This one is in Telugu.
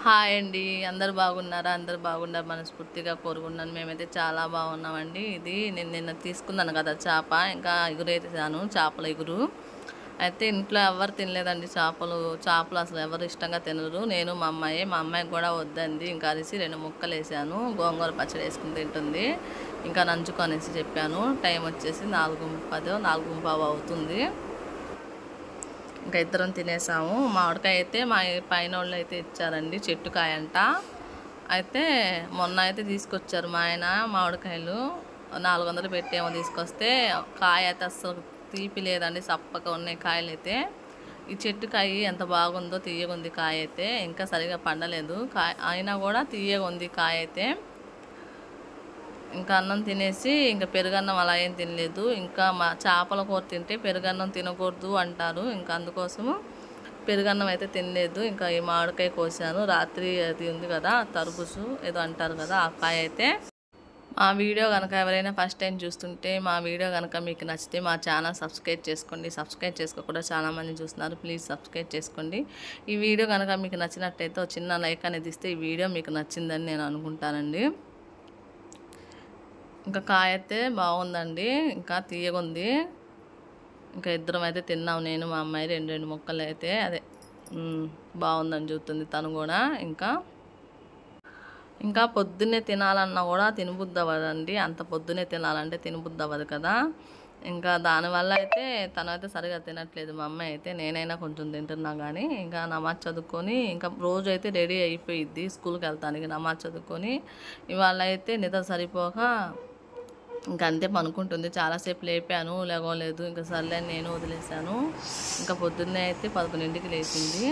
హాయ్ అండి. అందరూ బాగున్నారా? అందరూ బాగున్నారు మనస్ఫూర్తిగా కోరుకున్నాను. మేమైతే చాలా బాగున్నామండి. ఇది నేను నిన్న తీసుకున్నాను కదా చేప, ఇంకా ఎగురేసాను చేపల ఎగురు. అయితే ఇంట్లో ఎవరు తినలేదండి చేపలు. చేపలు అసలు ఎవరు ఇష్టంగా తినరు. నేను మా అమ్మాయికి కూడా వద్దంది. ఇంకా అరిసి 2 ముక్కలు వేసాను. గోంగూర పచ్చడి వేసుకుని తింటుంది. ఇంకా నంచుకొనేసి చెప్పాను. టైం వచ్చేసి 4:30 4:15 అవుతుంది. ఇంకా ఇద్దరం తినేసాము. మామిడికాయ అయితే మా పైనోళ్ళు అయితే ఇచ్చారండి, చెట్టుకాయ అంట. అయితే మొన్న అయితే తీసుకొచ్చారు మా ఆయన మామిడికాయలు. 400 పెట్టేమో తీసుకొస్తే కాయ అయితే అస్సలు తీపి లేదండి, చప్పగా ఉన్నాయి కాయలు అయితే. ఈ చెట్టుకాయ ఎంత బాగుందో, తీయగుంది కాయ అయితే. ఇంకా సరిగా పండలేదు కాయ అయినా కూడా తీయగా ఉంది కాయ అయితే. ఇంకా అన్నం తినేసి ఇంకా పెరుగన్నం అలా ఏం తినలేదు. ఇంకా మా చేపల కూర తింటే పెరుగన్నం తినకూడదు అంటారు. ఇంకా అందుకోసము పెరుగన్నం అయితే తినలేదు. ఇంకా ఈ మామిడికాయ కోసాను. రాత్రి అది ఉంది కదా తరబుజు ఏదో అంటారు కదా, ఆ కాయ అయితే. మా వీడియో కనుక ఎవరైనా ఫస్ట్ టైం చూస్తుంటే మా వీడియో కనుక మీకు నచ్చితే మా ఛానల్ సబ్స్క్రైబ్ చేసుకోండి. సబ్స్క్రైబ్ చేసుకోకుండా చాలామంది చూస్తున్నారు, ప్లీజ్ సబ్స్క్రైబ్ చేసుకోండి. ఈ వీడియో కనుక మీకు నచ్చినట్టయితే ఒక చిన్న లైక్ అనేది ఇస్తే ఈ వీడియో మీకు నచ్చిందని నేను అనుకుంటానండి. ఇంకా కాయ అయితే బాగుందండి, ఇంకా తీయగుంది. ఇంకా ఇద్దరం అయితే తిన్నాం, నేను మా అమ్మాయి 2 ముక్కలు అయితే. అదే బాగుందని చూస్తుంది తను కూడా. ఇంకా పొద్దున్నే తినాలన్నా కూడా తినబుద్ధి అవ్వదండి. అంత పొద్దున్నే తినాలంటే తినబుద్ధి అవ్వదు కదా. ఇంకా దానివల్ల అయితే తనైతే సరిగా తినట్లేదు మా అమ్మాయి అయితే. నేనైనా కొంచెం తింటున్నా కానీ. ఇంకా నమాజ్ చదువుకొని ఇంకా రోజు అయితే రెడీ అయిపోయిద్ది స్కూల్కి వెళ్తానికి. నమాజ్ చదువుకొని ఇవాళ అయితే నిద్ర సరిపోక ఇంకా అంతే పనుకుంటుంది. చాలాసేపు లేపాను, లేగలేదు. ఇంకా సర్లే నేను వదిలేసాను. ఇంకా పొద్దున్నే అయితే 11కి లేచింది.